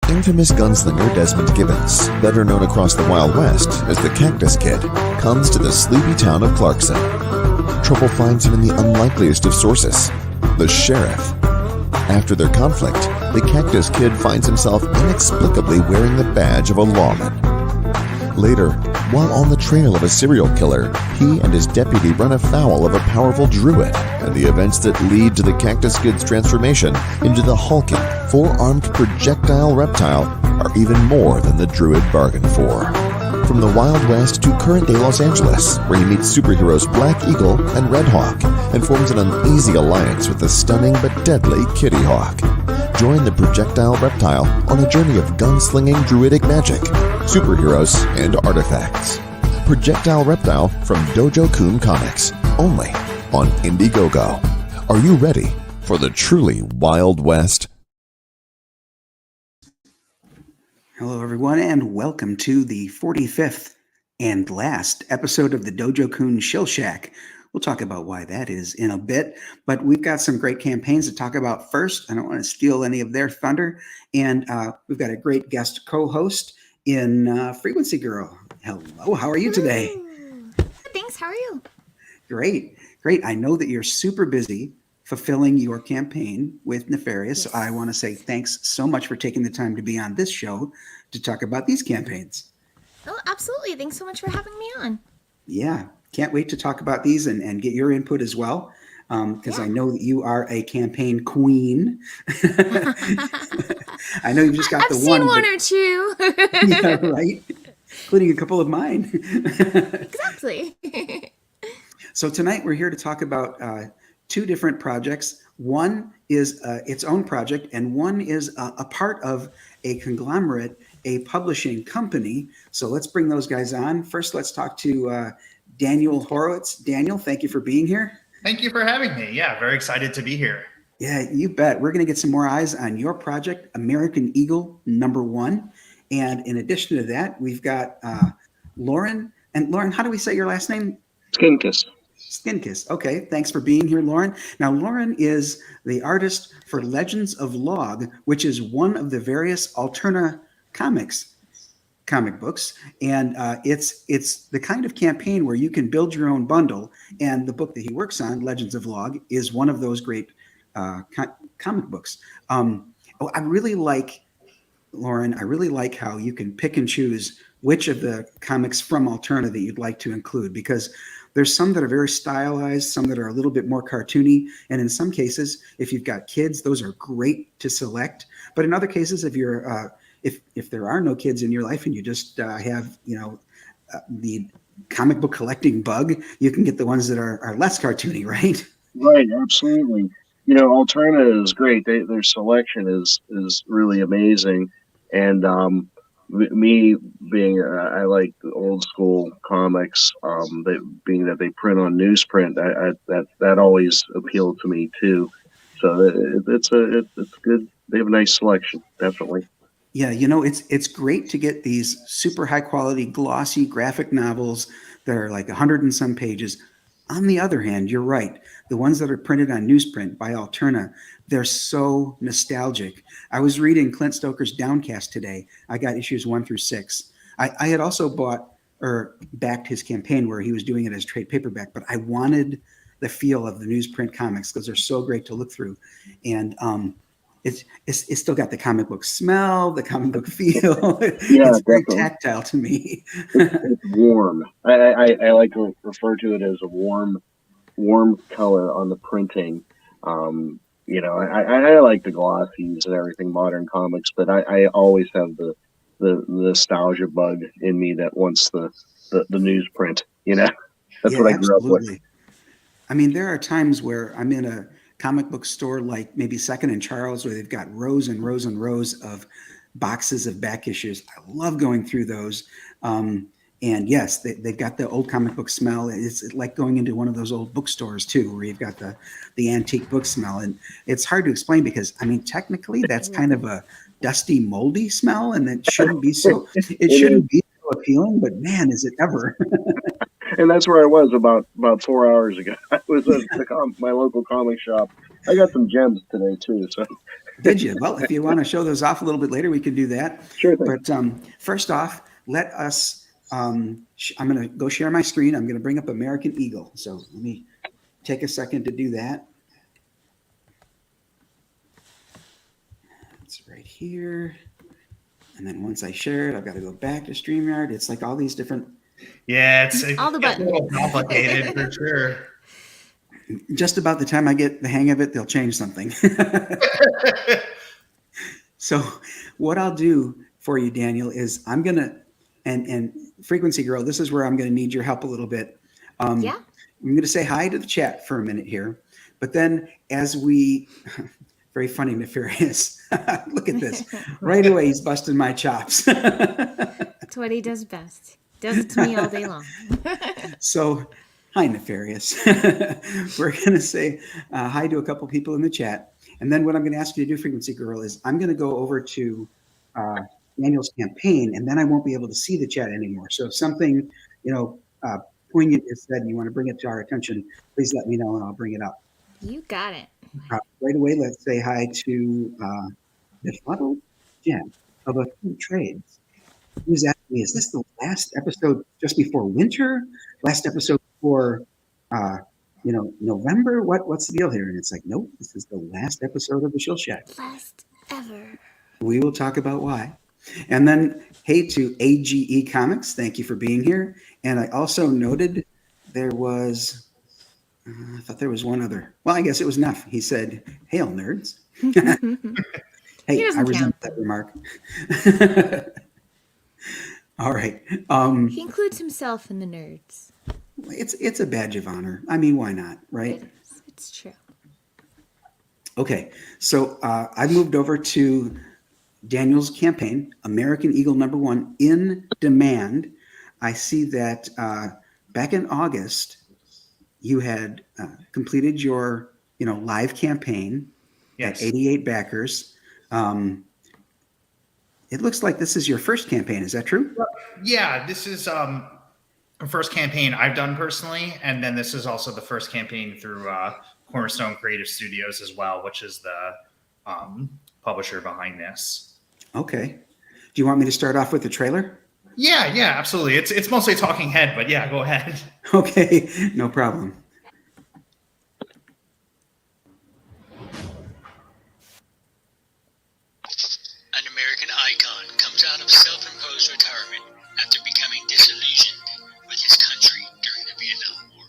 Infamous gunslinger Desmond Gibbons, better known across the Wild West as the Cactus Kid, comes to the sleepy town of Clarkson. Trouble finds him in the unlikeliest of sources, the sheriff. After their conflict, the Cactus Kid finds himself inexplicably wearing the badge of a lawman. Later, while on the trail of a serial killer, he and his deputy run afoul of a powerful druid, and the events that lead to the Cactus Kid's transformation into the hulking, four-armed projectile reptile are even more than the druid bargained for. From the Wild West to current-day Los Angeles, where he meets superheroes Black Eagle and Red Hawk, and forms an uneasy alliance with the stunning but deadly Kitty Hawk. Join the projectile reptile on a journey of gunslinging druidic magic, superheroes, and artifacts. Projectile Reptile from Dojo Kun Comics, only on IndieGoGo. Are you ready for the truly Wild West? Hello, everyone, and welcome to the 45th and last episode of the Dojo Kun Shill Shack. We'll talk about why that is in a bit, but we've got some great campaigns to talk about first. I don't want to steal any of their thunder, and we've got a great guest co-host in Frequency Girl. Hello, how are you today? Thanks, how are you? Great. I know that you're super busy fulfilling your campaign with Nefarious. Yes. So I want to say thanks so much for taking the time to be on this show to talk about these campaigns. Oh, absolutely. Thanks so much for having me on. Yeah, can't wait to talk about these and get your input as well, because I know that you are a campaign queen. I know you've just got I've seen one or two. Yeah, right? Including a couple of mine. Exactly. So tonight we're here to talk about two different projects. One is its own project, and one is a part of a conglomerate, a publishing company. So let's bring those guys on. First, let's talk to Daniel Horowitz. Daniel, thank you for being here. Thank you for having me. Yeah, very excited to be here. Yeah, you bet. We're going to get some more eyes on your project, American Eagle #1. And in addition to that, we've got Loran. And Loran, how do we say your last name? Skinkis. Skinkis. Okay, thanks for being here, Loran. Now, Loran is the artist for Legends of Log, which is one of the various Alterna comic books, and it's the kind of campaign where you can build your own bundle. And the book that he works on, Legends of Log, is one of those great comic books. I really like, Loran, I really like how you can pick and choose which of the comics from Alterna that you'd like to include, because there's some that are very stylized, some that are a little bit more cartoony, and in some cases, if you've got kids, those are great to select. But in other cases, if you're if there are no kids in your life and you just have the comic book collecting bug, you can get the ones that are less cartoony, right? Right, absolutely. Alterna is great. Their selection is really amazing, and me being I like the old school comics, being that they print on newsprint, that always appealed to me too. So it's good. They have a nice selection, definitely. Yeah, it's great to get these super high quality, glossy graphic novels that are like 100 and some pages. On the other hand, you're right. The ones that are printed on newsprint by Alterna, they're so nostalgic. I was reading Clint Stoker's Downcast today. I got issues 1 through 6. I had also bought or backed his campaign where he was doing it as trade paperback, but I wanted the feel of the newsprint comics because they're so great to look through. And it's still got the comic book smell, the comic book feel. Yeah, it's very definitely. tactile to me. It's warm. I like to refer to it as a warm color on the printing. I like the glossies and everything, modern comics, but I always have the nostalgia bug in me that wants the newsprint. That's what I grew up with. I mean, there are times where I'm in a comic book store like maybe Second and Charles, where they've got rows and rows and rows of boxes of back issues. I love going through those. And yes, they've got the old comic book smell. It's like going into one of those old bookstores too, where you've got the antique book smell. And it's hard to explain because, I mean, technically that's kind of a dusty, moldy smell, and it shouldn't be so appealing, but man, is it ever. And that's where I was about 4 hours ago. I was at my local comic shop. I got some gems today too. So Did you? Well, if you want to show those off a little bit later, we can do that. Sure thing. But first off, let us. I'm going to go share my screen. I'm going to bring up American Eagle. So let me take a second to do that. It's right here. And then once I share it, I've got to go back to StreamYard. It's like all these different. Yeah, it's All the gets a little buttons. complicated for sure. Just about the time I get the hang of it, they'll change something. So what I'll do for you, Daniel, is I'm going to, and Frequency Girl, this is where I'm going to need your help a little bit. Yeah. I'm going to say hi to the chat for a minute here. But then as we, very funny, Nefarious. Look at this. Right away, he's busting my chops. That's what he does best. Does it to me all day long. So, hi, Nefarious. We're going to say hi to a couple people in the chat. And then what I'm going to ask you to do, Frequency Girl, is I'm going to go over to Daniel's campaign, and then I won't be able to see the chat anymore. So if something, poignant is said and you want to bring it to our attention, please let me know and I'll bring it up. You got it. Right away, let's say hi to Befuddled Jen of A Few Trades. Who's asking me, is this the last episode just before winter? Last episode before, November? What's the deal here? And it's like, nope, this is the last episode of the Shill Shack. Last ever. We will talk about why. And then, hey to AGE Comics, thank you for being here. And I also noted there was, I thought there was one other. Well, I guess it was Neff. He said, hail, nerds. Hey, I resent that remark. All right. He includes himself in the nerds. It's a badge of honor. I mean, why not, right? It is. It's true. Okay, so I moved over to Daniel's campaign, American Eagle #1, In Demand. I see that back in August, you had completed your live campaign Yes. at 88 backers. It looks like this is your first campaign. Is that true? Yeah, this is the first campaign I've done personally, and then this is also the first campaign through CornerStone Creative Studios as well, which is the publisher behind this. Okay. Do you want me to start off with the trailer? Yeah, absolutely. It's mostly talking head, but yeah, go ahead. Okay, no problem. An American icon comes out of self-imposed retirement after becoming disillusioned with his country during the Vietnam War.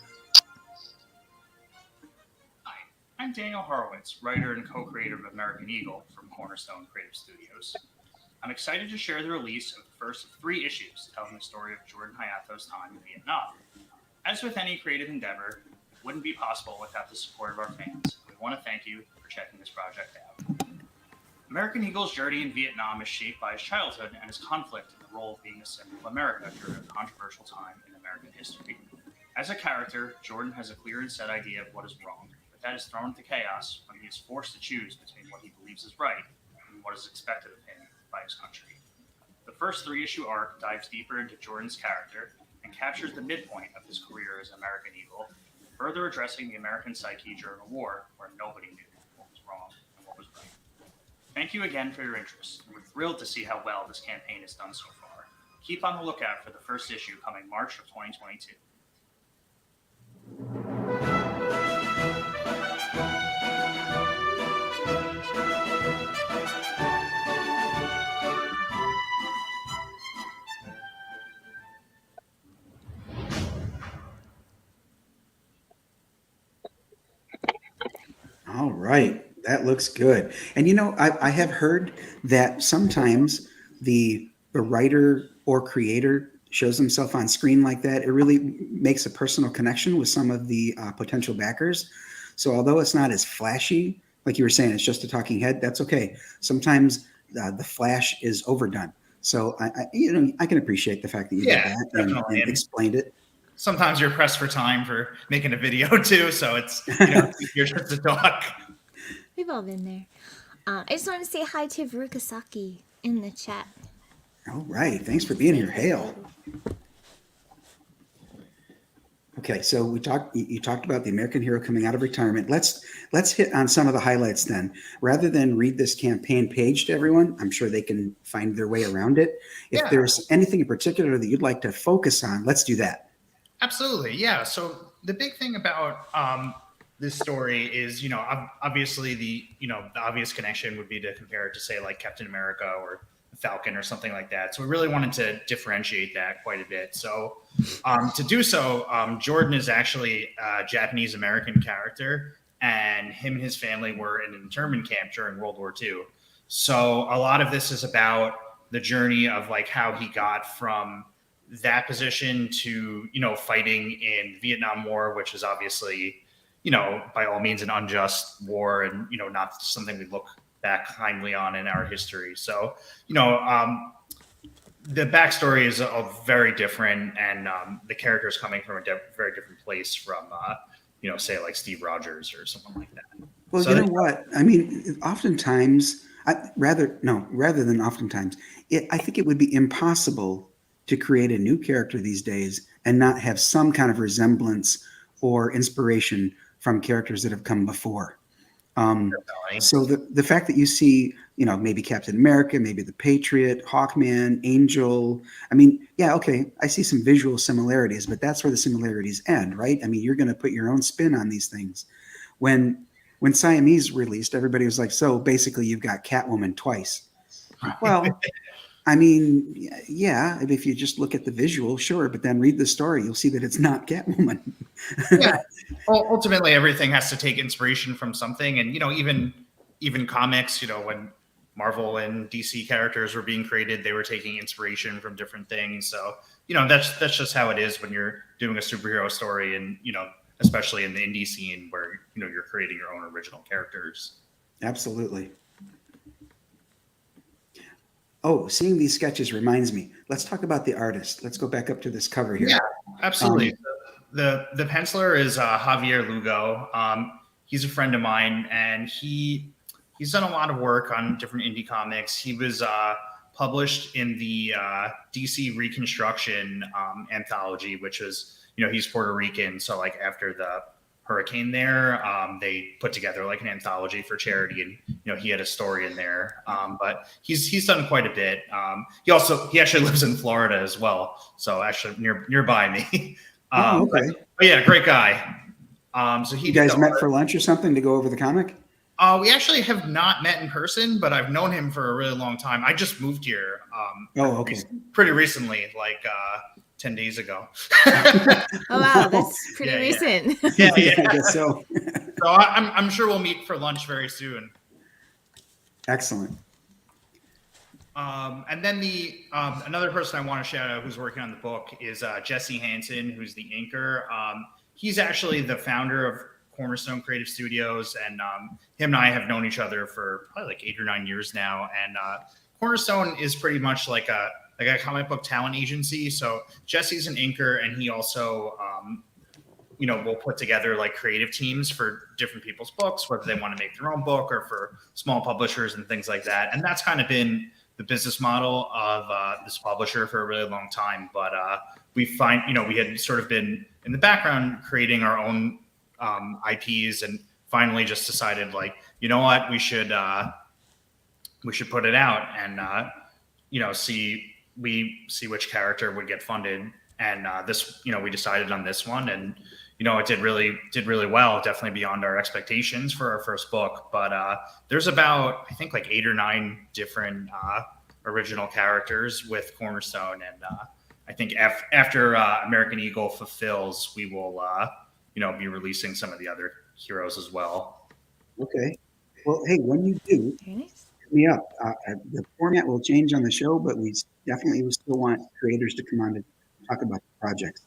Hi, I'm Daniel Horowitz, writer and co-creator of American Eagle from CornerStone Creative Studios. I'm excited to share the release of the first of 3 issues telling the story of Jordan Hayato's time in Vietnam. As with any creative endeavor, it wouldn't be possible without the support of our fans. We want to thank you for checking this project out. American Eagle's journey in Vietnam is shaped by his childhood and his conflict in the role of being a symbol of America during a controversial time in American history. As a character, Jordan has a clear and set idea of what is wrong, but that is thrown into chaos when he is forced to choose between what he believes is right and what is expected of him by his country. The first 3-issue arc dives deeper into Jordan's character and captures the midpoint of his career as American Eagle, further addressing the American psyche during a war where nobody knew what was wrong and what was right. Thank you again for your interest. We're thrilled to see how well this campaign has done so far. Keep on the lookout for the first issue coming March of 2022. All right, that looks good. And I have heard that sometimes the writer or creator shows himself on screen like that. It really makes a personal connection with some of the potential backers. So although it's not as flashy, like you were saying, it's just a talking head, that's okay. Sometimes the Flash is overdone. So I can appreciate the fact that you did that and explained it. Sometimes you're pressed for time for making a video too, so it's easier just to talk. We've all been there. I just want to say hi to Verukasaki in the chat. All right, thanks for being here. Hail. Okay, so you talked about the American hero coming out of retirement. Let's hit on some of the highlights then. Rather than read this campaign page to everyone, I'm sure they can find their way around it. If there's anything in particular that you'd like to focus on, let's do that. Absolutely, yeah. So the big thing about this story is, obviously the obvious connection would be to compare it to, say, like Captain America or Falcon or something like that. So we really wanted to differentiate that quite a bit. So to do so, Jordan is actually a Japanese American character, and him and his family were in an internment camp during World War II. So a lot of this is about the journey of like how he got from that position to, fighting in the Vietnam War, which is obviously, by all means an unjust war and, not something we look back kindly on in our history. So, the backstory is very different, and the character is coming from a very different place from, say like Steve Rogers or someone like that. Well, so, what? I mean, oftentimes, rather than oftentimes, I think it would be impossible to create a new character these days and not have some kind of resemblance or inspiration from characters that have come before. So the fact that you see, maybe Captain America, maybe the Patriot, Hawkman, Angel, I mean, yeah, okay, I see some visual similarities, but that's where the similarities end, right? I mean, you're going to put your own spin on these things. When Siamese released, everybody was like, so basically you've got Catwoman twice. Well, I mean, yeah, if you just look at the visual, sure, but then read the story, you'll see that it's not Catwoman. Yeah. Well, ultimately, everything has to take inspiration from something, and even comics, when Marvel and DC characters were being created, they were taking inspiration from different things. So, that's just how it is when you're doing a superhero story, and especially in the indie scene where you're creating your own original characters. Absolutely. Oh, seeing these sketches reminds me. Let's talk about the artist. Let's go back up to this cover here. Yeah, absolutely. The penciler is Javier Lugo. He's a friend of mine, and he's done a lot of work on different indie comics. He was published in the DC Reconstruction anthology, which was, he's Puerto Rican. So like after the hurricane there, they put together like an anthology for charity, and he had a story in there, but he's done quite a bit. He actually lives in Florida as well, so actually nearby me. Okay. But yeah, great guy. So you guys met for lunch or something to go over the comic? We actually have not met in person, but I've known him for a really long time. I just moved here. Pretty recently, like 10 days ago. Oh wow, that's pretty recent. Yeah, I guess so. So I'm sure we'll meet for lunch very soon. Excellent. And then the another person I want to shout out who's working on the book is Jesse Hansen, who's the inker. He's actually the founder of CornerStone Creative Studios, and him and I have known each other for probably like 8 or 9 years now. And CornerStone is pretty much like a comic book talent agency. So Jesse's an inker, and he also, will put together like creative teams for different people's books, whether they want to make their own book or for small publishers and things like that. And that's kind of been the business model of this publisher for a really long time. But we find, we had sort of been in the background creating our own IPs, and finally just decided like, you know what, we should put it out and, see which character would get funded. And this, we decided on this one, and, it did really well, definitely beyond our expectations for our first book. But there's about, I think, like 8 or 9 different original characters with CornerStone. And I think after American Eagle fulfills, we will, be releasing some of the other heroes as well. Okay. Well, hey, when you do, hit me up. The format will change on the show, but we definitely will still want creators to come on to talk about the projects.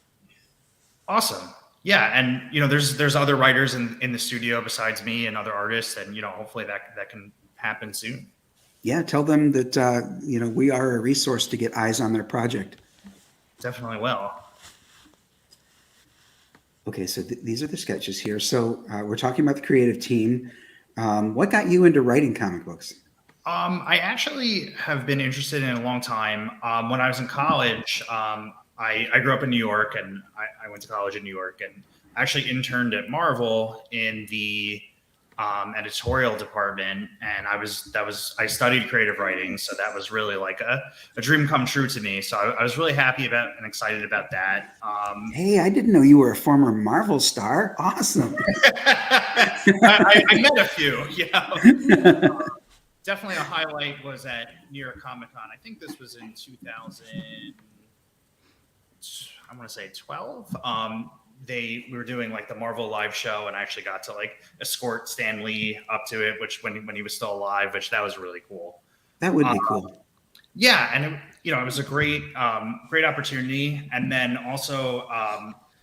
Awesome. Yeah. And, there's other writers in the studio besides me and other artists, and, hopefully that can happen soon. Yeah, tell them that we are a resource to get eyes on their project. Definitely will. Okay, so these are the sketches here. So we're talking about the creative team. What got you into writing comic books? I actually have been interested in it a long time. When I was in college, I grew up in New York, and I went to college in New York, and actually interned at Marvel in the editorial department, and I studied creative writing, so that was really like a dream come true to me. So I was really happy about and excited about that. Hey, I didn't know you were a former Marvel star. Awesome. I met a few, definitely a highlight was at New York Comic Con. I think this was in 2000. I want to say 12. We were doing like the Marvel live show, and I actually got to like escort Stan Lee up to it, which when he was still alive, which that was really cool. That would be cool. Yeah, and it was a great opportunity. And then also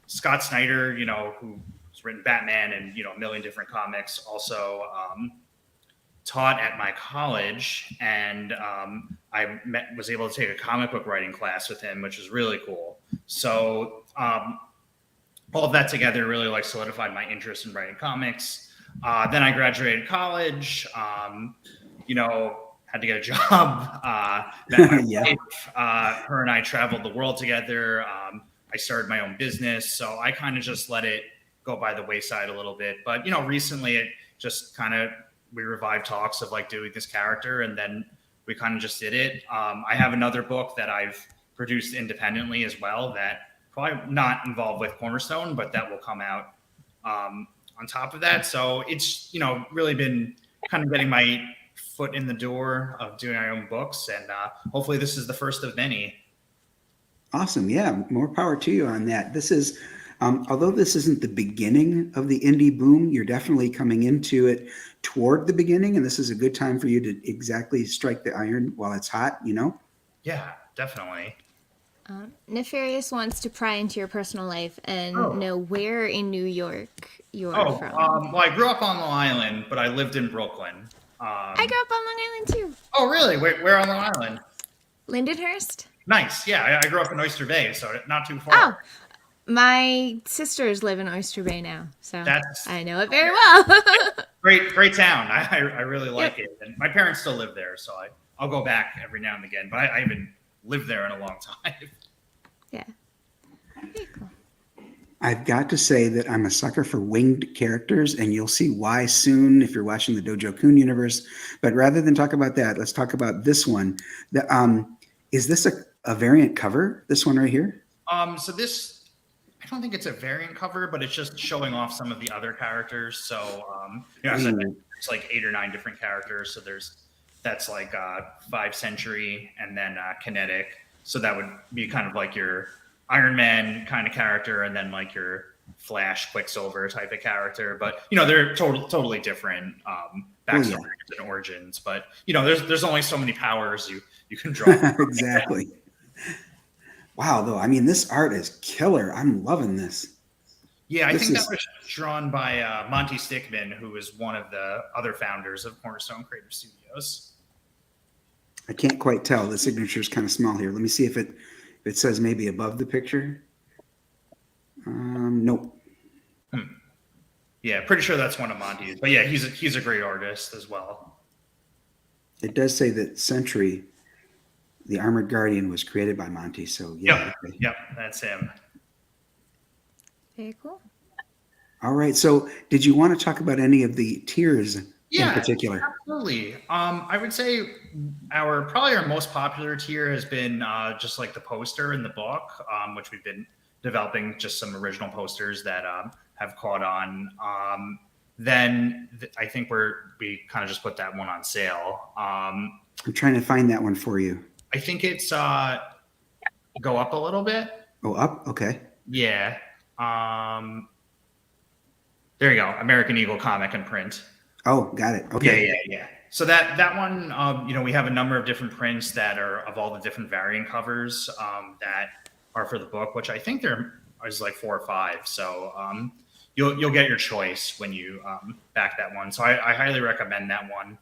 Scott Snyder, who's written Batman and a million different comics, also taught at my college, and I was able to take a comic book writing class with him, which was really cool. So all of that together really like solidified my interest in writing comics. Then I graduated college, had to get a job. Met my wife. Her and I traveled the world together. I started my own business. So I kind of just let it go by the wayside a little bit. But, recently it just kind of, we revived talks of like doing this character, and then we kind of just did it. I have another book that I've produced independently as well that probably not involved with CornerStone, but that will come out on top of that. So it's, really been kind of getting my foot in the door of doing my own books. And hopefully this is the first of many. Awesome. Yeah. More power to you on that. This is, although this isn't the beginning of the indie boom, you're definitely coming into it toward the beginning. And this is a good time for you to exactly strike the iron while it's hot, Yeah, definitely. Nefarious wants to pry into your personal life and know where in New York you're from. Well, I grew up on Long Island, but I lived in Brooklyn. I grew up on Long Island too. Oh, really? Where on Long Island? Lindenhurst. Nice. Yeah, I grew up in Oyster Bay, so not too far. Oh, my sisters live in Oyster Bay now, so I know it very well. Great town. I really like it, and my parents still live there, so I'll go back every now and again. But I haven't lived there in a long time. Yeah. Very cool. I've got to say that I'm a sucker for winged characters, and you'll see why soon if you're watching the Dojo Kun universe. But rather than talk about that, let's talk about this one. Is this a variant cover, this one right here? So this, I don't think it's a variant cover, but it's just showing off some of the other characters. So, it's like 8 or 9 different characters. So that's like 5 Century and then Kinetic. So that would be kind of like your Iron Man kind of character, and then like your Flash, Quicksilver type of character. But they're totally different backstories and origins. But there's only so many powers you can draw. Exactly. Wow, though, I mean, this art is killer. I'm loving this. Yeah, I think that was drawn by Monty Stickman, who is one of the other founders of CornerStone Creative Studios. I can't quite tell. The signature is kind of small here. Let me see if it says maybe above the picture. Nope. Yeah, pretty sure that's one of Monty's. But yeah, he's a great artist as well. It does say that Sentry, the Armored Guardian, was created by Monty. So yeah. Yep, that's him. Very cool. All right. So did you want to talk about any of the tiers in particular? Absolutely. I would say probably our most popular tier has been just like the poster in the book, which we've been developing just some original posters that have caught on. Then I think we kind of just put that one on sale. I'm trying to find that one for you. I think it's go up a little bit. Oh, up? Okay. Yeah. There you go. American Eagle comic and print. Oh, got it. Okay. Yeah. So that one, we have a number of different prints that are of all the different variant covers that are for the book, which I think there is like 4 or 5. So you'll get your choice when you back that one. So I highly recommend that one.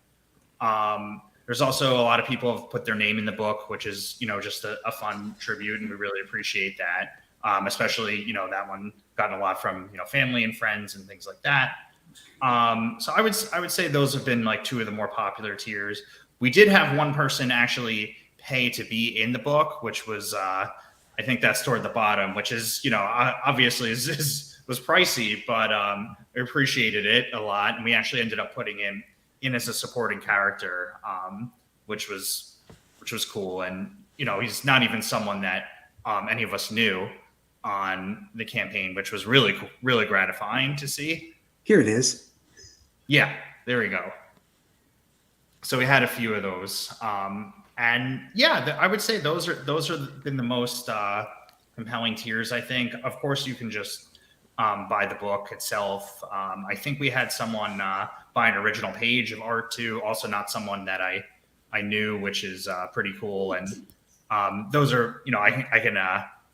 there's also a lot of people have put their name in the book, which is, just a fun tribute, and we really appreciate that. Especially, that one gotten a lot from, family and friends and things like that. So I would say those have been like two of the more popular tiers. We did have one person actually pay to be in the book, which was, I think that's toward the bottom, which is, obviously was pricey, but I appreciated it a lot. And we actually ended up putting him in as a supporting character, which was cool. And, he's not even someone that any of us knew on the campaign, which was really, really gratifying to see. Here it is. Yeah, there we go. So we had a few of those. And yeah, I would say those are been the most compelling tiers, I think. Of course, you can just buy the book itself. I think we had someone buy an original page of art too. Also, not someone that I knew, which is pretty cool. And those are, I can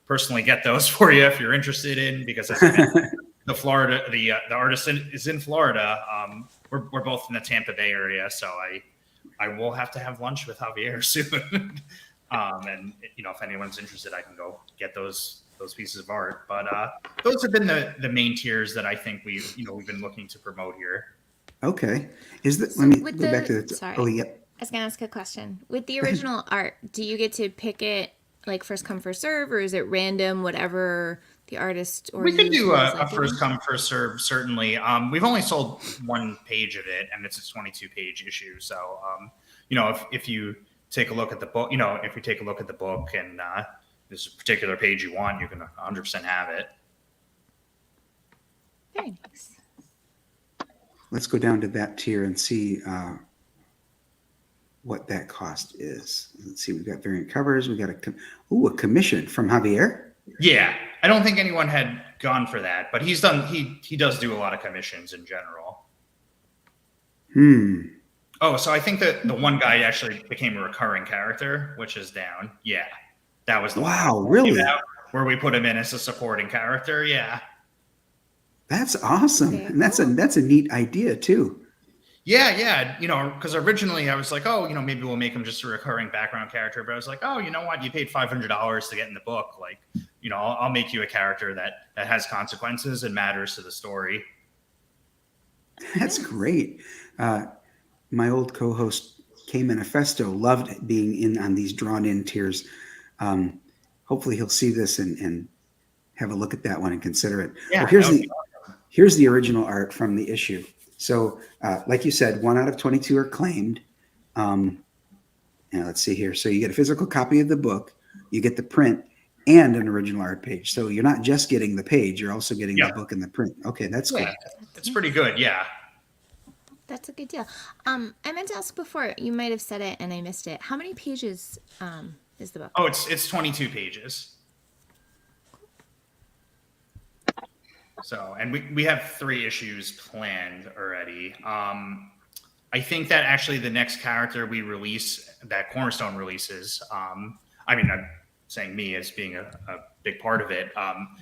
personally get those for you if you're interested in, because the artist is in Florida. We're both in the Tampa Bay area, so I will have to have lunch with Javier soon. And if anyone's interested, I can go get those pieces of art. But those have been the main tiers that I think we've been looking to promote here. Okay. Let me go back to the. Sorry. Oh, yeah. I was gonna ask a question. With the original art, do you get to pick it like first come first serve, or is it random, whatever the artist or we could do a like first come first serve, certainly. We've only sold one page of it, and it's a 22-page issue. So if you take a look at the book, if you take a look at the book and there's a particular page you want, you can 100% have it. Very nice. Let's go down to that tier and see what that cost is. Let's see. We've got variant covers. We got a commission from Javier. Yeah, I don't think anyone had gone for that, but he does do a lot of commissions in general. Oh, so I think that the one guy actually became a recurring character, which is down. Yeah, that was the wow, one really? Where we put him in as a supporting character. Yeah, that's awesome, and that's a neat idea too. Yeah, because originally I was like, oh, maybe we'll make him just a recurring background character, but I was like, oh, you know what? You paid $500 to get in the book, like, I'll make you a character that has consequences and matters to the story. That's great. My old co-host K Manifesto loved being in on these drawn-in tiers. Hopefully he'll see this and have a look at that one and consider it. Yeah, well, here's the original art from the issue. So, like you said, 1 out of 22 are claimed. And let's see here. So you get a physical copy of the book, you get the print and an original art page. So you're not just getting the page, you're also getting the book and the print. Okay, that's good. That's pretty good, yeah. That's a good deal. I meant to ask before, you might have said it and I missed it. How many pages is the book? Oh, it's 22 pages. So, and we have 3 issues planned already. I think that actually the next character we release, that Cornerstone releases, I'm saying me as being a big part of it,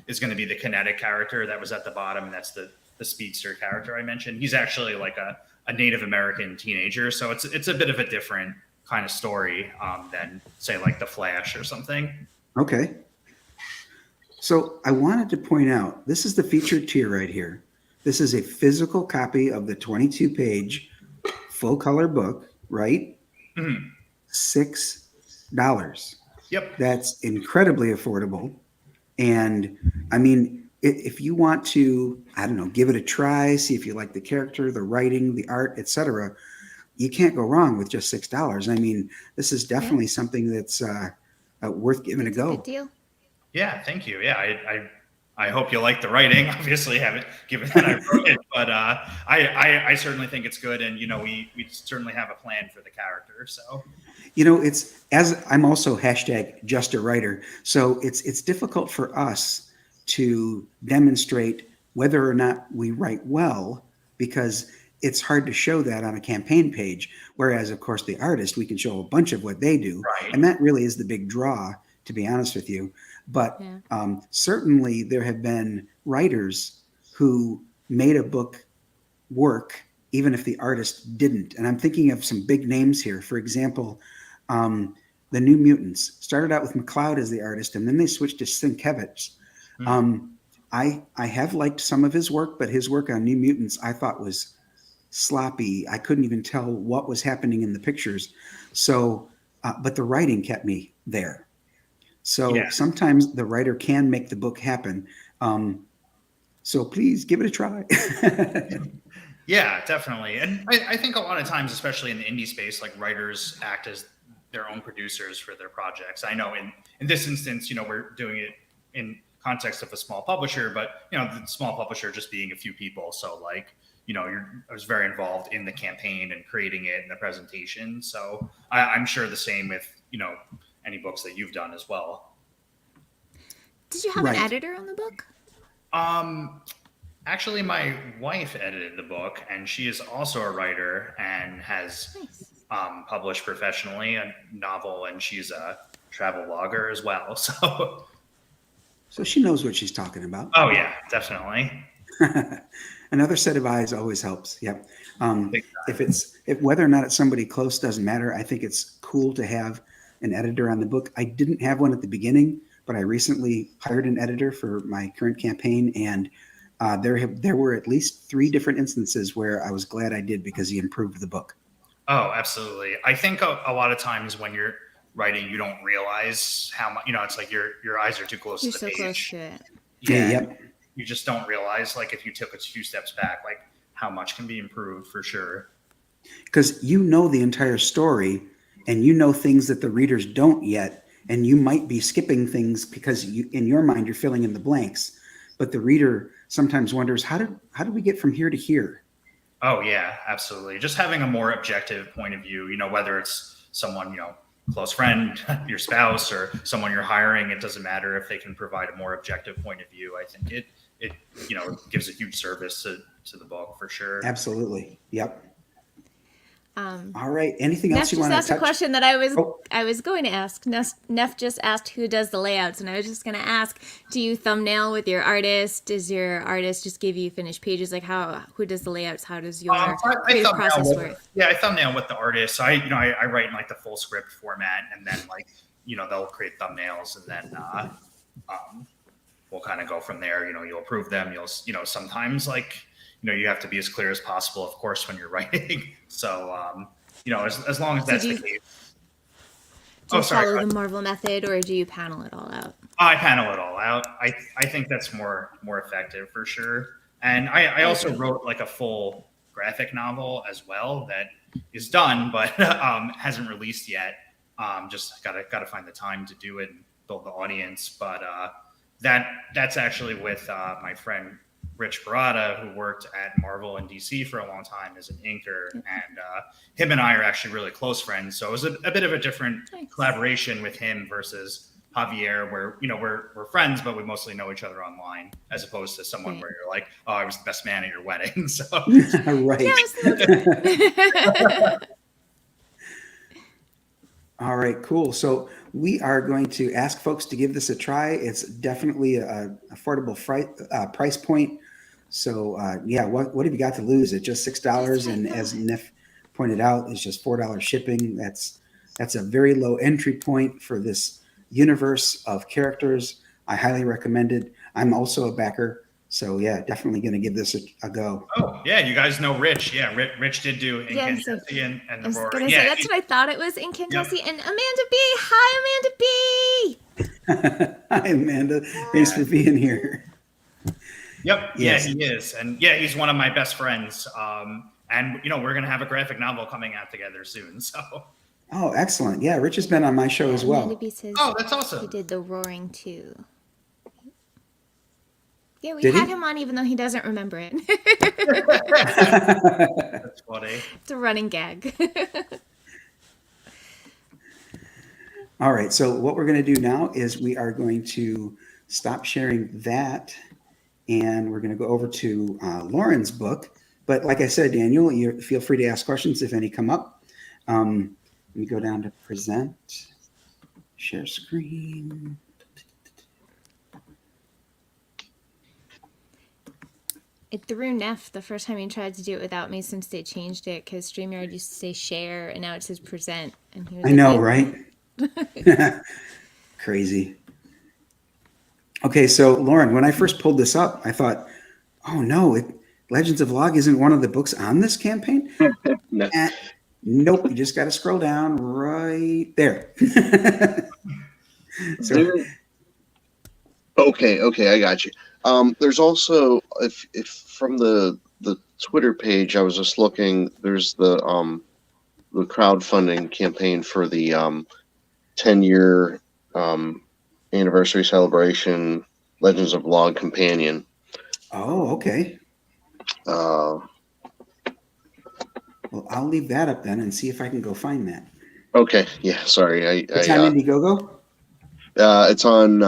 is going to be the kinetic character that was at the bottom, and that's the speedster character I mentioned. He's actually like a Native American teenager, so it's a bit of a different kind of story than, say, like The Flash or something. Okay. So I wanted to point out, this is the featured tier right here. This is a physical copy of the 22-page full color book, right? Mm-hmm. $6. Yep. That's incredibly affordable. And if you want to, give it a try, see if you like the character, the writing, the art, etc., you can't go wrong with just $6. This is definitely something that's worth giving a go. Good deal. Yeah, thank you. Yeah, I hope you like the writing. Obviously, haven't given that I wrote it, but I certainly think it's good, and we certainly have a plan for the character. So, it's, as I'm also #just a writer, so it's difficult for us to demonstrate whether or not we write well, because it's hard to show that on a campaign page. Whereas, of course, the artist, we can show a bunch of what they do, right. And that really is the big draw, to be honest with you. But certainly there have been writers who made a book work even if the artist didn't. And I'm thinking of some big names here. For example, the New Mutants started out with McLeod as the artist, and then they switched to Sienkiewicz. I have liked some of his work, but his work on New Mutants I thought was sloppy. I couldn't even tell what was happening in the pictures. So, but the writing kept me there. So sometimes the writer can make the book happen. So please give it a try. Yeah, definitely. And I think a lot of times, especially in the indie space, like writers act as their own producers for their projects. I know in this instance, we're doing it in context of a small publisher, but the small publisher just being a few people. So like, I was very involved in the campaign and creating it and the presentation. So I'm sure the same with, any books that you've done as well. Did you have an editor on the book? Actually, my wife edited the book, and she is also a writer and has published professionally a novel, and she's a travel blogger as well. So she knows what she's talking about. Oh yeah, definitely. Another set of eyes always helps. Yep. If whether or not it's somebody close doesn't matter. I think it's cool to have an editor on the book. I didn't have one at the beginning, but I recently hired an editor for my current campaign, and there were at least 3 different instances where I was glad I did because he improved the book. Oh, absolutely. I think a lot of times when you're writing, you don't realize how much, it's like your eyes are too close to the page. Close to it. Yep. You just don't realize, like, if you took a few steps back, like how much can be improved for sure. Because the entire story, and things that the readers don't yet, and you might be skipping things because in your mind you're filling in the blanks, but the reader sometimes wonders, how did we get from here to here? Oh yeah, absolutely. Just having a more objective point of view, whether it's someone, close friend, your spouse, or someone you're hiring, it doesn't matter if they can provide a more objective point of view. I think it gives a huge service to the book for sure. Absolutely. Yep. All right. Anything else you want to touch? Neff just asked a question that I was going to ask. Neff just asked who does the layouts, and I was just going to ask, do you thumbnail with your artist? Does your artist just give you finished pages? Like who does the layouts? How does your creative process work? Yeah, I thumbnail with the artist. So I write in like the full script format, and then they'll create thumbnails, and then we'll kind of go from there. You'll approve them. You'll sometimes you have to be as clear as possible, of course, when you're writing. So, as long as that's the case. Do you follow the Marvel method, or do you panel it all out? I panel it all out. I think that's more effective for sure. And I also wrote like a full graphic novel as well that is done, but hasn't released yet. Just gotta find the time to do it and build the audience. But that's actually with my friend Rich Parada, who worked at Marvel and DC for a long time as an inker, and him and I are actually really close friends. So it was a bit of a different collaboration with him versus Javier, where we're friends, but we mostly know each other online, as opposed to someone where you're like, oh, I was the best man at your wedding. So right. All right, cool. So we are going to ask folks to give this a try. It's definitely an affordable price point. So what have you got to lose? It's just $6, and as Neff pointed out, it's just $4 shipping. That's a very low entry point for this universe of characters. I highly recommend it. I'm also a backer, so definitely going to give this a go. Oh yeah, you guys know Rich. Yeah, Rich did do Incandescent and I was going to say that's what I thought it was, Incandescent. And Amanda B. Hi, Amanda B. Hi, Amanda. Thanks for being here. Yep. Yes. Yeah, he is. And he's one of my best friends. And we're going to have a graphic novel coming out together soon. So. Oh, excellent. Yeah, Rich has been on my show as well. Says that's awesome. He did the Roaring too. Yeah, we had him on even though he doesn't remember it. That's funny. It's a running gag. All right. So what we're going to do now is we are going to stop sharing that, and we're going to go over to Loran's book. But like I said, Daniel, you feel free to ask questions if any come up. Let me go down to present, share screen. It threw Neff the first time he tried to do it without me since they changed it, because StreamYard used to say share and now it says present. And he was I like, know, "Wait." right? Crazy. Okay, so Lauren, when I first pulled this up, I thought, oh no, Legends of Log isn't one of the books on this campaign? No. Nope, you just got to scroll down right there. So, Okay, I got you. There's also, if from the Twitter page, I was just looking. There's the crowdfunding campaign for the 10-year anniversary celebration, Legends of Log Companion. oh, okay. Uh, Well, I'll leave that up then and see if I can go find that. okay, yeah, sorry, It's on IndieGoGo? it's on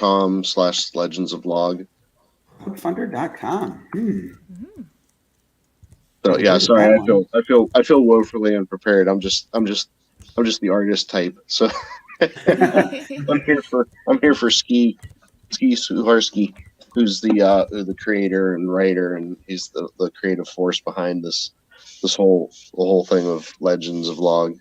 crowdfunder.com/Legends of Log. Crowdfunder.com. So yeah, Heard of sorry, that one. I feel woefully unprepared. I'm just the artist type. So I'm here for Ski Suharski, who's the creator and writer, and he's the creative force behind the whole thing of Legends of Log.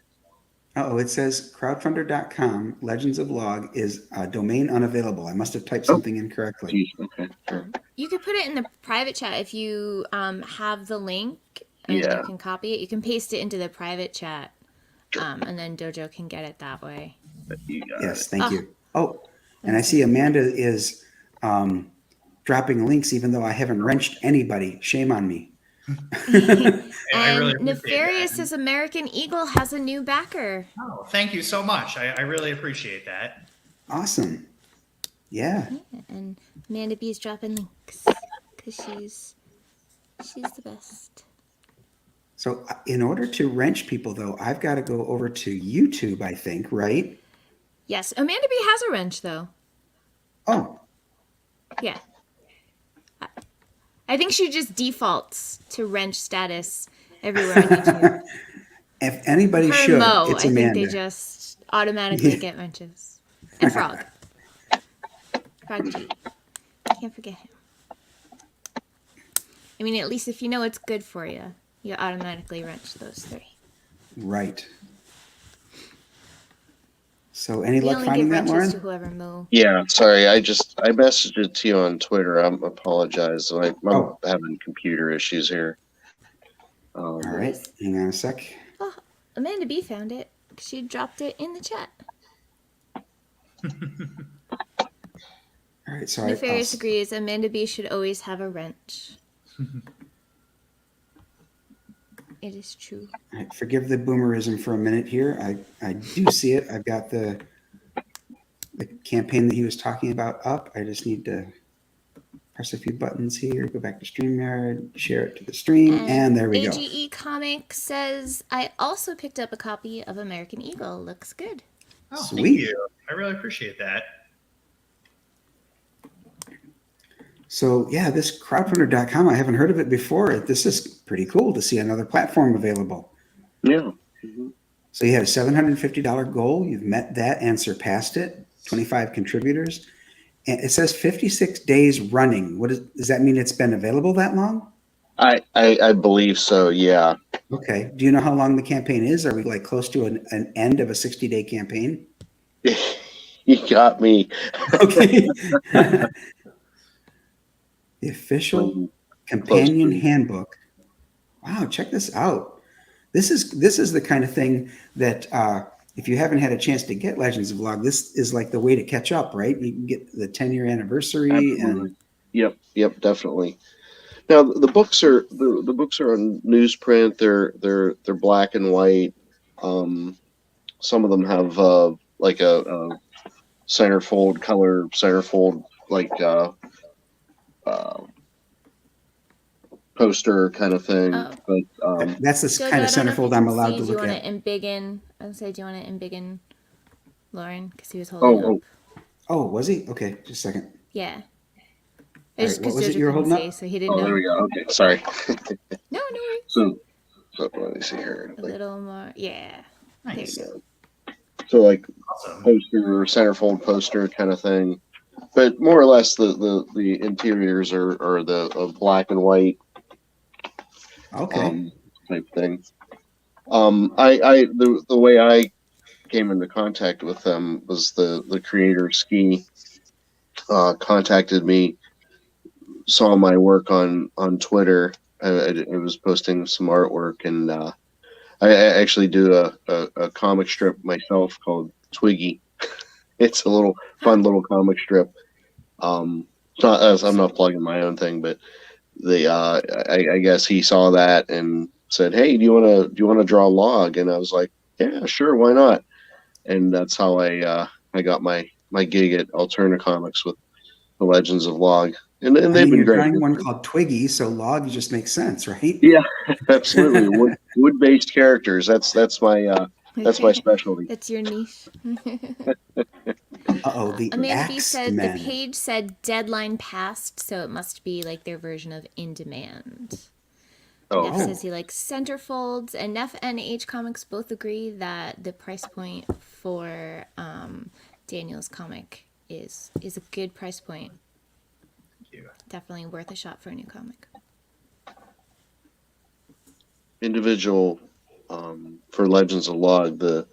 Oh, it says crowdfunder.com, Legends of Log is domain unavailable. I must have typed something incorrectly. Geez, okay. Sure. You could put it in the private chat if you have the link and Yeah. you can copy it. You can paste it into the private chat, and then Dojo can get it that way. Yes, thank you. Oh, and I see Amanda is dropping links even though I haven't wrenched anybody. Shame on me. I really And appreciate Nefarious that. as American Eagle has a new backer. Oh, thank you so much. I really appreciate that. Awesome. Yeah. And Amanda B's dropping links because she's the best. So in order to wrench people, though, I've got to go over to YouTube, I think, right? Yes, Amanda B has a wrench though. Oh, Yeah. I think she just defaults to wrench status everywhere on YouTube. if anybody Her should, and Mo, it's I Amanda. think they just automatically get wrenches. And Frog. Frog G. Can't forget him. I mean, at least if you know it's good for you, you automatically wrench those three. Right. So any We luck only finding give that, wrenches Lauren? to whoever Mo. Yeah, sorry. I messaged it to you on Twitter. I apologize. I'm Oh. having computer issues here. All right. Hang on a sec. Oh, Amanda B found it. She dropped it in the chat. All right. So Nefarious agrees. Amanda B should always have a wrench. It is true. all right, forgive the boomerism for a minute here. I do see it. I've got the campaign that he was talking about up. I just need to press a few buttons here, go back to StreamYard, share it to the stream, and there we go. AGE Comic says, I also picked up a copy of American Eagle. Looks good. Oh, Sweet. thank you. I really appreciate that. So yeah, this crowdfunder.com, I haven't heard of it before. This is pretty cool to see another platform available. Yeah. So you had a $750 goal. You've met that and surpassed it. 25 contributors. And it says 56 days running. Does that mean it's been available that long? I believe so. Yeah. Okay. Do you know how long the campaign is? Are we like close to an end of a 60-day campaign? You got me. Okay. The official companion handbook. Wow, check this out. This is the kind of thing that if you haven't had a chance to get Legends of Log, this is like the way to catch up, right? You can get the 10-year anniversary. Absolutely. And Yep, definitely. Now the books are on newsprint. They're black and white. Some of them have like a centerfold color centerfold like poster kind of thing. Oh. But that's the Jojo, kind of I don't know if centerfold you I'm can allowed see. to Do you look want at. to embiggen? I would say, do you want to embiggen Loran? Because he was holding up. Oh, was he? Okay, just a second. Yeah. All It's right, because what was it Jojo you were couldn't holding say, up? so he didn't know. there we go. Okay, sorry. No worries. So let me see here. A little more. Yeah. Nice. There you go. So like Awesome. poster or centerfold poster kind of thing. but more or less the interiors are the black and white Okay. type thing. The way I came into contact with them was the creator Ski contacted me, saw my work on Twitter. I was posting some artwork, and I actually do a comic strip myself called Twiggy. It's a little fun little comic strip. It's not, I'm not plugging my own thing, but I guess he saw that and said, "Hey, do you want to draw a log?" And I was like, "Yeah, sure, why not?" And that's how I got my gig at Alterna Comics with the Legends of Log, and I they've mean, been you're great. drawing one called Twiggy, so log just makes sense, right? Yeah, absolutely. Wood based characters. That's my specialty. That's your niche. Uh-oh, the Amanda B Axe said the Men. page said deadline passed, so it must be like their version of InDemand. Oh, Neff says he likes centerfolds, and Neff and H Comics both agree that the price point for Daniel's comic is a good price point. Yeah. Definitely worth a shot for a new comic. individual for Legends of Log, the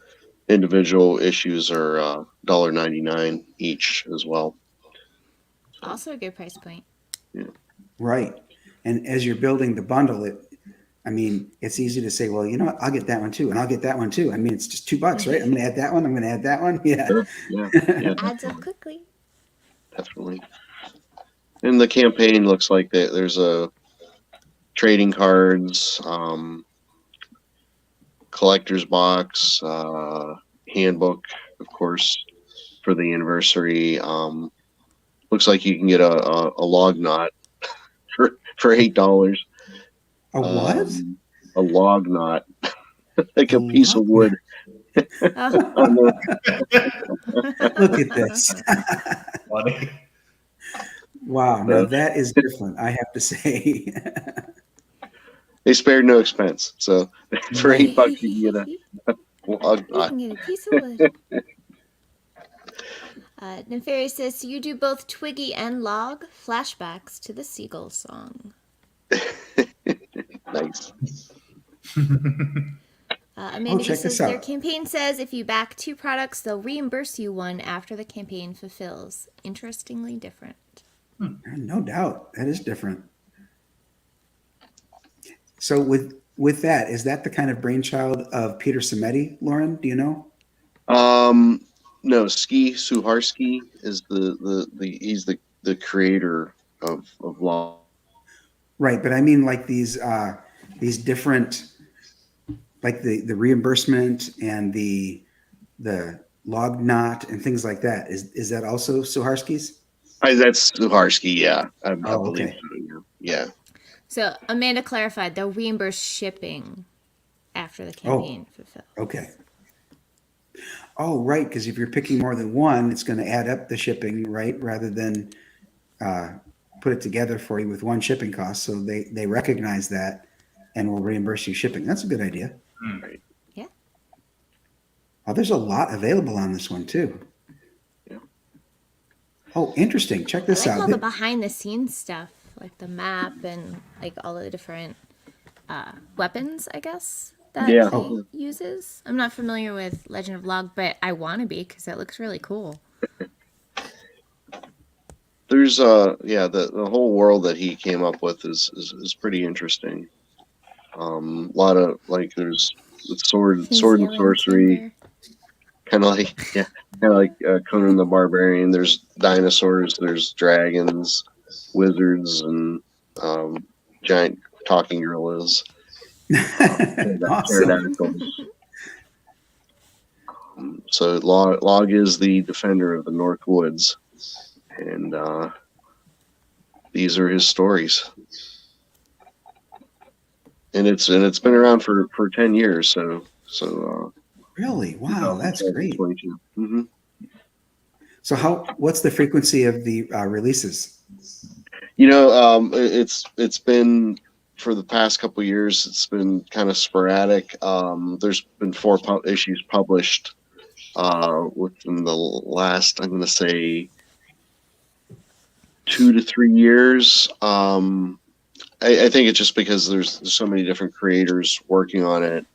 individual issues are $1.99 each as well. Also a good price point. Yeah. Right. And as you're building the bundle, it's easy to say, well, you know what, I'll get that one too, and I'll get that one too. I mean, it's just $2, right? I'm going to add that one. I'm going to add that one. Yeah. Sure. Yeah, Adds up quickly. definitely. And the campaign looks like there's a trading cards, collector's box, handbook, of course, for the anniversary. Looks like you can get a log knot for $8. A what? A log knot, like A a piece of log wood. Oh. Look at this. Funny. Wow. Now that is different, I have to say. They spared no expense. So for $8, you can get a log You knot. can get a piece of wood. Nefarious says, so you do both Twiggy and Log? Flashbacks to the Seagull song. Nice. Amanda check says this their out. campaign says if you back 2 products, they'll reimburse you one after the campaign fulfills. Interestingly different. No doubt. That is different. So with that, is that the kind of brainchild of Peter Simeti, Loran? Do you know? No, Ski Suharski is he's the creator of Law. Right, but I mean like these different, like the reimbursement and the log knot and things like that. Is that also Suharski's? That's Suharski, yeah. I believe okay. so. Yeah. So Amanda clarified they'll reimburse shipping after the campaign fulfills. Okay. Oh, right, because if you're picking more than one, it's going to add up the shipping, right? Rather than put it together for you with one shipping cost. So they recognize that and will reimburse you shipping. That's a good idea. Right. Yeah. Oh, there's a lot available on this one too. Yeah. Oh, interesting. Check this I like out. all the behind the scenes stuff, like the map and like all the different weapons, I guess, that he uses. I'm not familiar with Legend of Log, but I want to be because it looks really cool. There's the whole world that he came up with is pretty interesting. A lot of like there's sword and sorcery, kind of like Conan the Barbarian. There's dinosaurs, there's dragons, wizards, and giant talking gorillas. Awesome. So Log is the defender of the North Woods, and these are his stories. And it's been around for 10 years. So Really? Wow, that's great. Mm-hmm. So what's the frequency of the releases? It's been for the past couple of years. It's been kind of sporadic. There's been 4 issues published within the last, I'm going to say, 2 to 3 years. I think it's just because there's so many different creators working on it.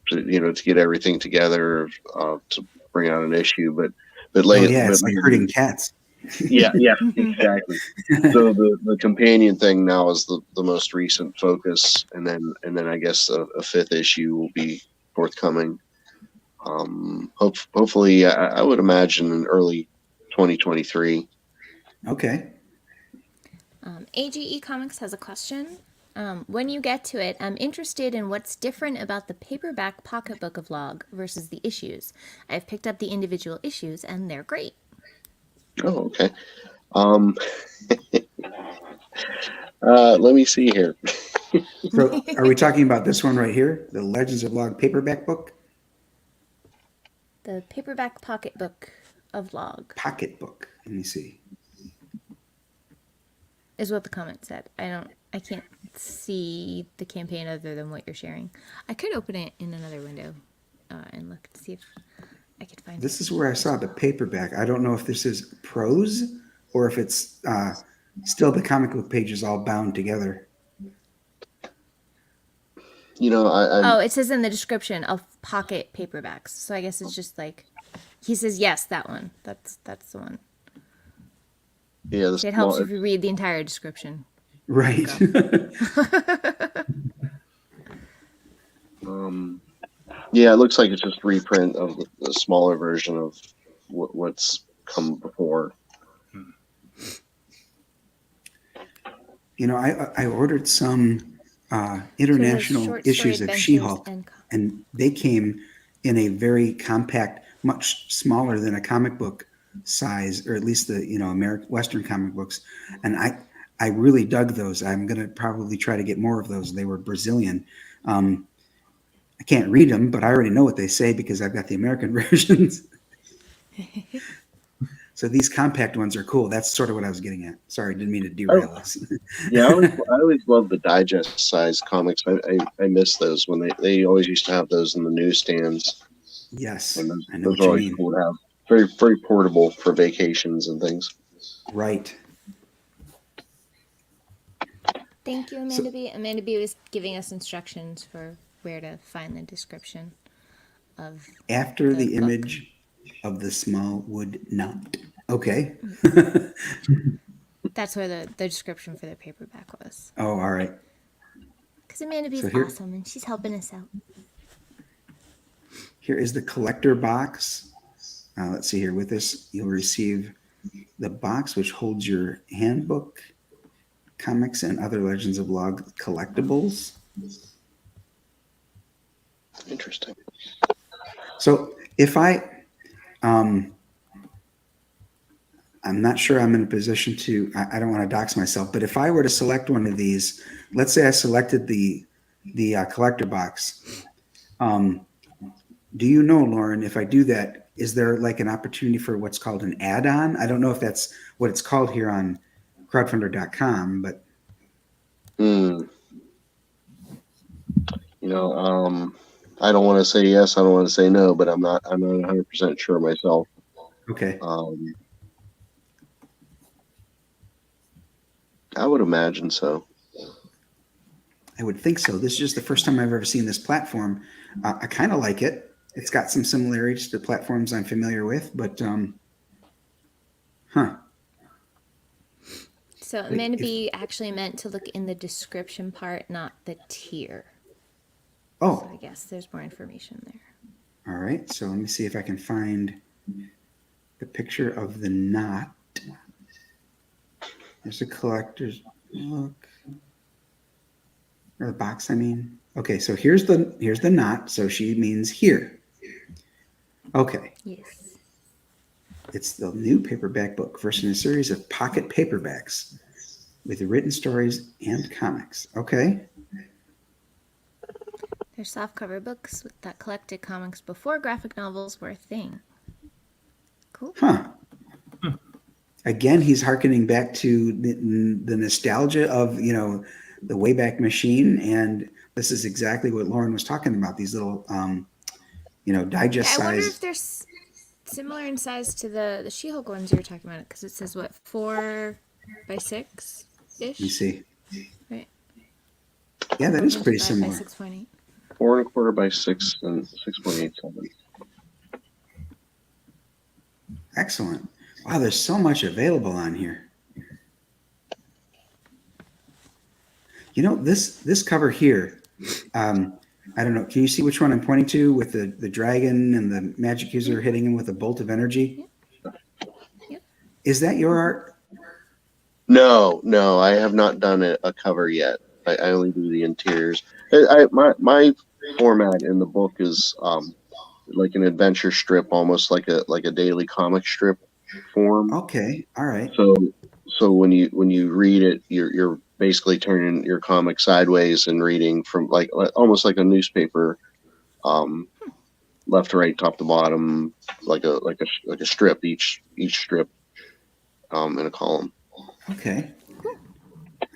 To get everything together to bring out an issue, but Oh yeah, it's like herding cats. yeah, exactly. So the companion thing now is the most recent focus, and then I guess a fifth issue will be forthcoming. Hopefully, I would imagine in early 2023. Okay. AGE Comics has a question. When you get to it, I'm interested in what's different about the paperback pocketbook of Log versus the issues. I've picked up the individual issues, and they're great. Oh, okay. Let me see here. So are we talking about this one right here, the Legends of Log paperback book? The paperback pocketbook of Log Pocketbook. Let me see. is what the comment said. I can't see the campaign other than what you're sharing. I could open it in another window and look to see if I could find This is where I saw the paperback. I don't know if this is prose or if it's still the comic book pages all bound together. it says in the description of pocket paperbacks. So I guess it's just like he says yes, that one. That's the one. Yeah, It helps if you read the entire description. Right. Yeah, it looks like it's just reprint of the smaller version of what's come before. I ordered some international issues of She-Hulk, and they came in a very compact, much smaller than a comic book size, or at least the American Western comic books. And I really dug those. I'm going to probably try to get more of those. They were Brazilian. I can't read them, but I already know what they say because I've got the American versions. So these compact ones are cool. That's sort of what I was getting at. Sorry, didn't mean to derail us. Yeah, I always love the digest size comics. I miss those when they always used to have those in the newsstands. Yes, I know what you mean. Cool to have. Very, very portable for vacations and things. Right. Thank you, Amanda B. Amanda B was giving us instructions for where to find the description of after the image of the small wood knot. Okay. That's where the description for the paperback was. Oh, all right. Because Amanda B is awesome and she's helping us out. Here is the collector box. Let's see here. With this, you'll receive the box which holds your handbook, comics, and other Legends of Log collectibles. Interesting. So if I'm not sure I'm in a position to, I don't want to dox myself, but if I were to select one of these, let's say I selected the collector box. Do you know, Loran, if I do that, is there like an opportunity for what's called an add-on? I don't know if that's what it's called here on crowdfunder.com, but. I don't want to say yes. I don't want to say no, but I'm not 100% sure myself. Okay. I would imagine so. I would think so. This is just the first time I've ever seen this platform. I kind of like it. It's got some similarities to platforms I'm familiar with, but So Amanda B actually meant to look in the description part, not the tier. Oh. So I guess there's more information there. All right. So let me see if I can find the picture of the knot. There's a collector's look. Or the box, I mean. Okay, so here's the knot. So she means here. Okay. Yes. It's the new paperback book, first in a series of pocket paperbacks with written stories and comics. Okay. They're softcover books that collected comics before graphic novels were a thing. Cool. Huh. Again, he's hearkening back to the nostalgia of, the Wayback Machine. And this is exactly what Loran was talking about, these little, digest size. I wonder if similar in size to the She-Hulk ones you were talking about? Because it says, what, 4 by 6 ish? You see. Right. Yeah, that is pretty 4.5 similar. by 6.8. 4 1/4 by 6 and 6.87. Excellent. Wow, there's so much available on here. You know, this cover here, I don't know. Can you see which one I'm pointing to with the dragon and the magic user hitting him with a bolt of energy? Yep. Is that your art? No, I have not done a cover yet. I only do the interiors. My format in the book is like an adventure strip, almost like a daily comic strip form. Okay, all right. So when you read it, you're basically turning your comic sideways and reading from like almost like a newspaper, left to right, top to bottom, like a strip, each strip in a column. Okay.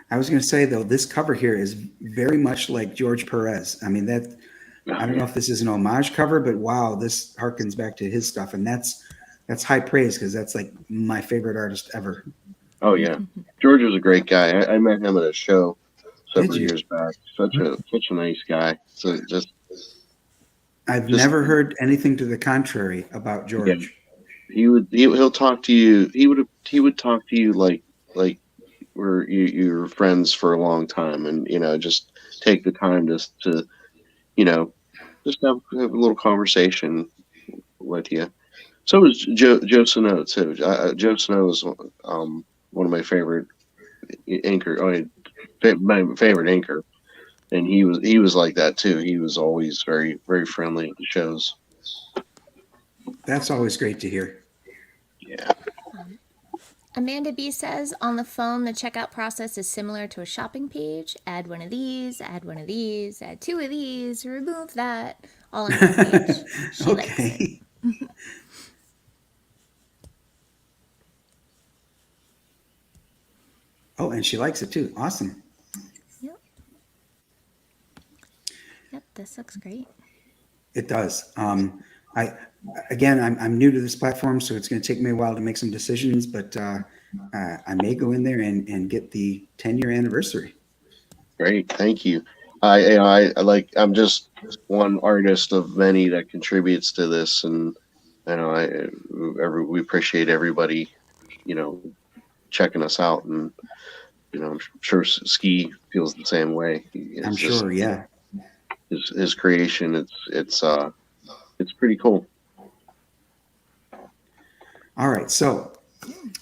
I was going to say though, this cover here is very much like George Perez. I mean I don't know if this is an homage cover, but wow, this harkens back to his stuff, and that's high praise because that's like my favorite artist ever. Oh yeah, George was a great guy. I met him at a show several years back. Such a nice guy. So I've never heard anything to the contrary about George. Yeah. He'll talk to you. He would talk to you like you were friends for a long time, and just take the time to just have a little conversation with you. So was Joe Snow too. Joe Snow is one of my favorite my favorite anchor, and he was like that too. He was always very, very friendly at the shows. That's always great to hear. Yeah. Amanda B says, on the phone, the checkout process is similar to a shopping page. Add one of these, add one of these, add 2 of these, remove that, all on one page. She likes it. Oh, and she likes it too. Awesome. Yep, this looks great. It does. I'm new to this platform, so it's going to take me a while to make some decisions, but I may go in there and get the 10-year anniversary. Great, thank you. I'm just one artist of many that contributes to this, and we appreciate everybody, checking us out, and I'm sure Ski feels the same way. I'm sure, yeah. His creation, it's pretty cool. All right, so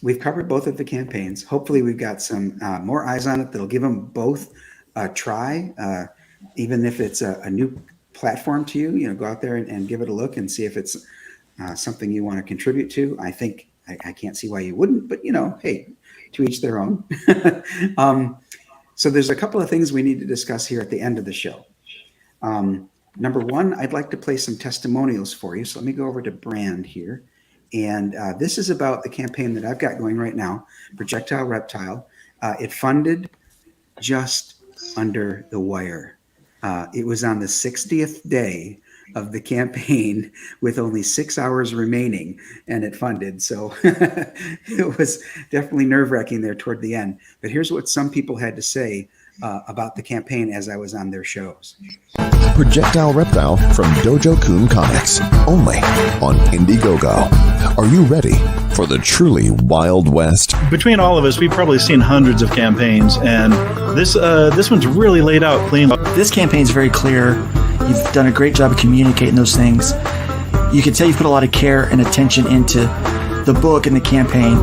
we've covered both of the campaigns. Hopefully we've got some more eyes on it that'll give them both a try, even if it's a new platform to you. Go out there and give it a look and see if it's something you want to contribute to. I think I can't see why you wouldn't, but hey, to each their own. So there's a couple of things we need to discuss here at the end of the show. Number one, I'd like to play some testimonials for you. So let me go over to Brand here. And this is about the campaign that I've got going right now, Projectile Reptile. It funded just under the wire. It was on the 60th day of the campaign with only 6 hours remaining, and it funded. So it was definitely nerve-wracking there toward the end. But here's what some people had to say about the campaign as I was on their shows. Projectile Reptile from Dojo Kun Comics, only on IndieGoGo. Are you ready for the truly Wild West? Between all of us, we've probably seen hundreds of campaigns, and this one's really laid out clean. This campaign's very clear. You've done a great job of communicating those things. You can tell you've put a lot of care and attention into the book and the campaign.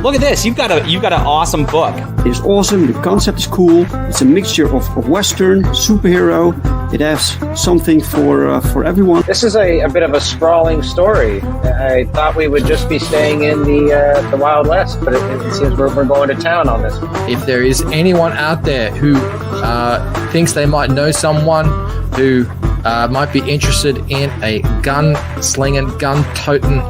Look at this. You've got an awesome book. It's awesome. The concept is cool. It's a mixture of Western, superhero. It has something for everyone. This is a bit of a sprawling story. I thought we would just be staying in the Wild West, but it seems we're going to town on this. If there is anyone out there who thinks they might know someone who might be interested in a gun-slinging, gun-toting,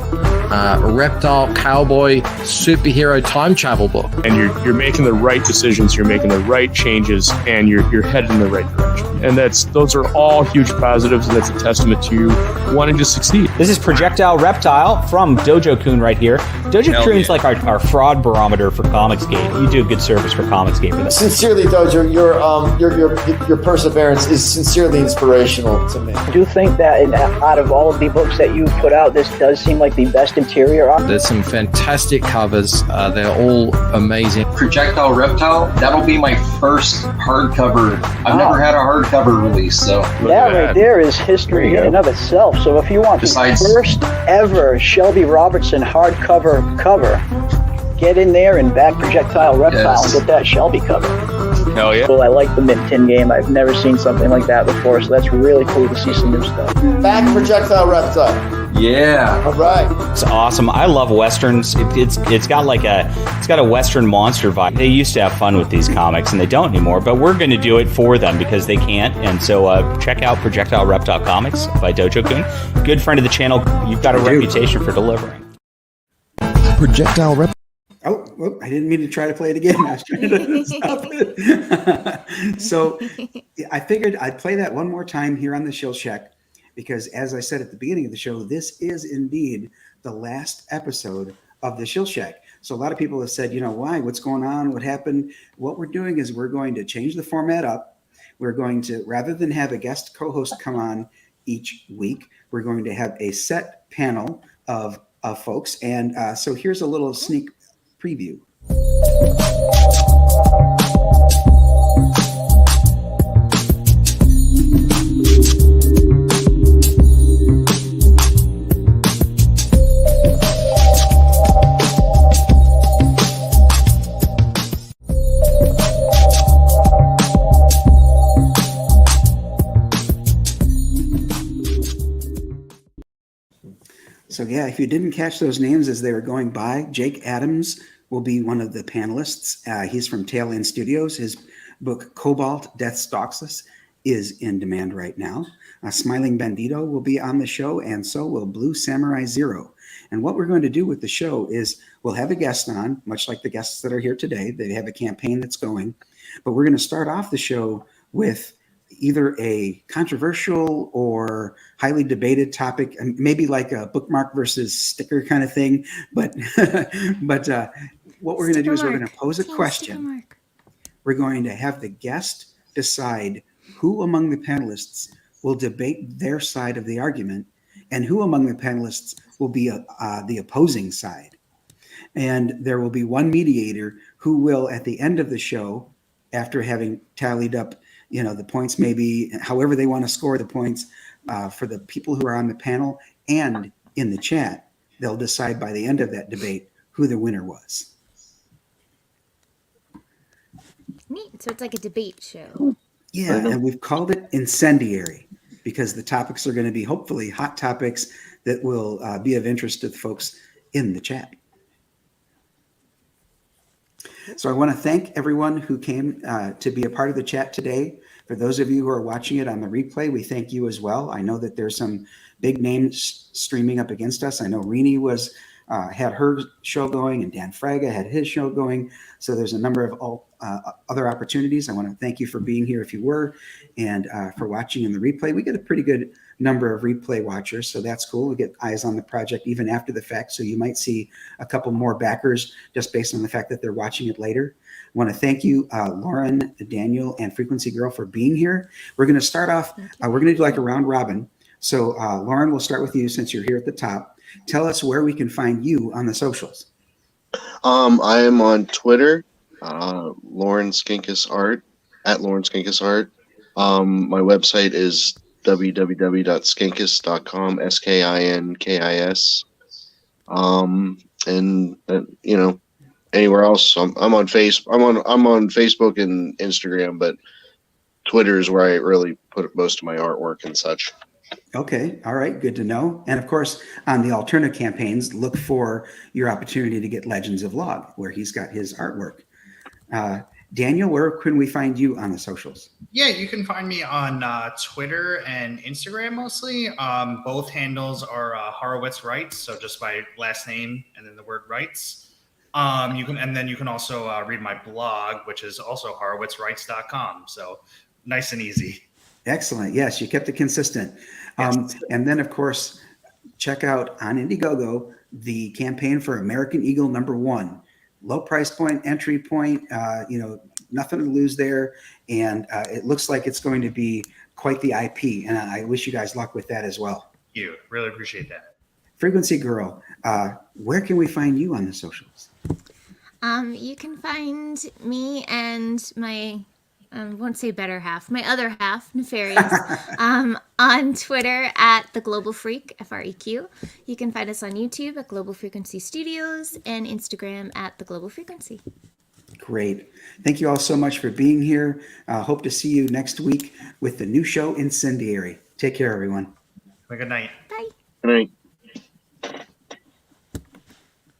reptile, cowboy, superhero time travel book. And you're making the right decisions, you're making the right changes, and you're headed in the right direction. And those are all huge positives, and that's a testament to you wanting to succeed. This is Projectile Reptile from Dojo Kun right here. Dojo Kun's like our fraud barometer for Comicsgate. You do a good service for Comicsgate for that. Sincerely, Dojo, your perseverance is sincerely inspirational to me. I do think that out of all of the books that you've put out, this does seem like the best interior art. There's some fantastic covers. They're all amazing. Projectile Reptile, that'll be my first hardcover. I've never had a hardcover release, so. That right there is history in and of itself. So if you want the first ever Shelby Robertson hardcover cover, get in there and back Projectile Reptile and get that Shelby cover. Hell yeah. Well, I like the Mint 10 game. I've never seen something like that before, so that's really cool to see some new stuff. Back Projectile Reptile. Yeah. All right. It's awesome. I love westerns. It's got a western monster vibe. They used to have fun with these comics, and they don't anymore. But we're going to do it for them because they can't. And so check out Projectile Reptile Comics by Dojo Kun. Good friend of the channel. You've got a reputation for delivering. Projectile Reptile. Oh, I didn't mean to try to play it again. I was trying to stop it. So I figured I'd play that one more time here on the Shill Shack because, as I said at the beginning of the show, this is indeed the last episode of the Shill Shack. So a lot of people have said, why? What's going on? What happened? What we're doing is we're going to change the format up. We're going to, rather than have a guest co-host come on each week, we're going to have a set panel of folks. And so here's a little sneak preview. So yeah, if you didn't catch those names as they were going by, Jake Adams will be one of the panelists. He's from Tailend Studios. His book, Cobalt, Death Stalks Us, is in demand right now. Smiling Bandito will be on the show, and so will Blue Samurai Zero. And what we're going to do with the show is we'll have a guest on, much like the guests that are here today. They have a campaign that's going. But we're going to start off the show with either a controversial or highly debated topic, and maybe like a bookmark versus sticker kind of thing. But what we're going to do is we're going to pose a question. We're going to have the guest decide who among the panelists will debate their side of the argument and who among the panelists will be the opposing side. And there will be one mediator who will, at the end of the show, after having tallied up the points, maybe however they want to score the points for the people who are on the panel and in the chat, they'll decide by the end of that debate who the winner was. Neat. So it's like a debate show. Yeah, and we've called it incendiary because the topics are going to be hopefully hot topics that will be of interest to the folks in the chat. So I want to thank everyone who came to be a part of the chat today. For those of you who are watching it on the replay, we thank you as well. I know that there's some big names streaming up against us. I know Rini had her show going and Dan Fraga had his show going. So there's a number of other opportunities. I want to thank you for being here if you were and for watching in the replay. We get a pretty good number of replay watchers, so that's cool. We get eyes on the project even after the fact, so you might see a couple more backers just based on the fact that they're watching it later. I want to thank you, Loran, Daniel, and Frequency Girl for being here. We're going to start off, we're going to do like a round robin. So Loran, we'll start with you since you're here at the top. Tell us where we can find you on the socials. I am on Twitter, Loran Skinkis Art, at Loran Skinkis Art. My website is www.skinkis.com, SKINKIS. And anywhere else, I'm on Facebook and Instagram, but Twitter is where I really put most of my artwork and such. Okay. All right. Good to know. And of course, on the Alterna campaigns, look for your opportunity to get Legends of Log, where he's got his artwork. Daniel, where can we find you on the socials? Yeah, you can find me on Twitter and Instagram mostly. Both handles are Horowitz Writes, so just my last name and then the word Writes. You can also read my blog, which is also horowitzwrites.com. So nice and easy. Excellent. Yes, you kept it consistent. And then, of course, check out on IndieGoGo the campaign for American Eagle #1. Low price point, entry point, nothing to lose there. And it looks like it's going to be quite the IP. And I wish you guys luck with that as well. You really appreciate that. Frequency Girl, where can we find you on the socials? You can find me and my, I won't say better half, my other half, Nefarious, on Twitter at The Global Freak, FREQ. You can find us on YouTube at Global Frequency Studios and Instagram at The Global Frequency. Great. Thank you all so much for being here. Hope to see you next week with the new show, Incendiary. Take care, everyone. Have a good night. Bye. Good night.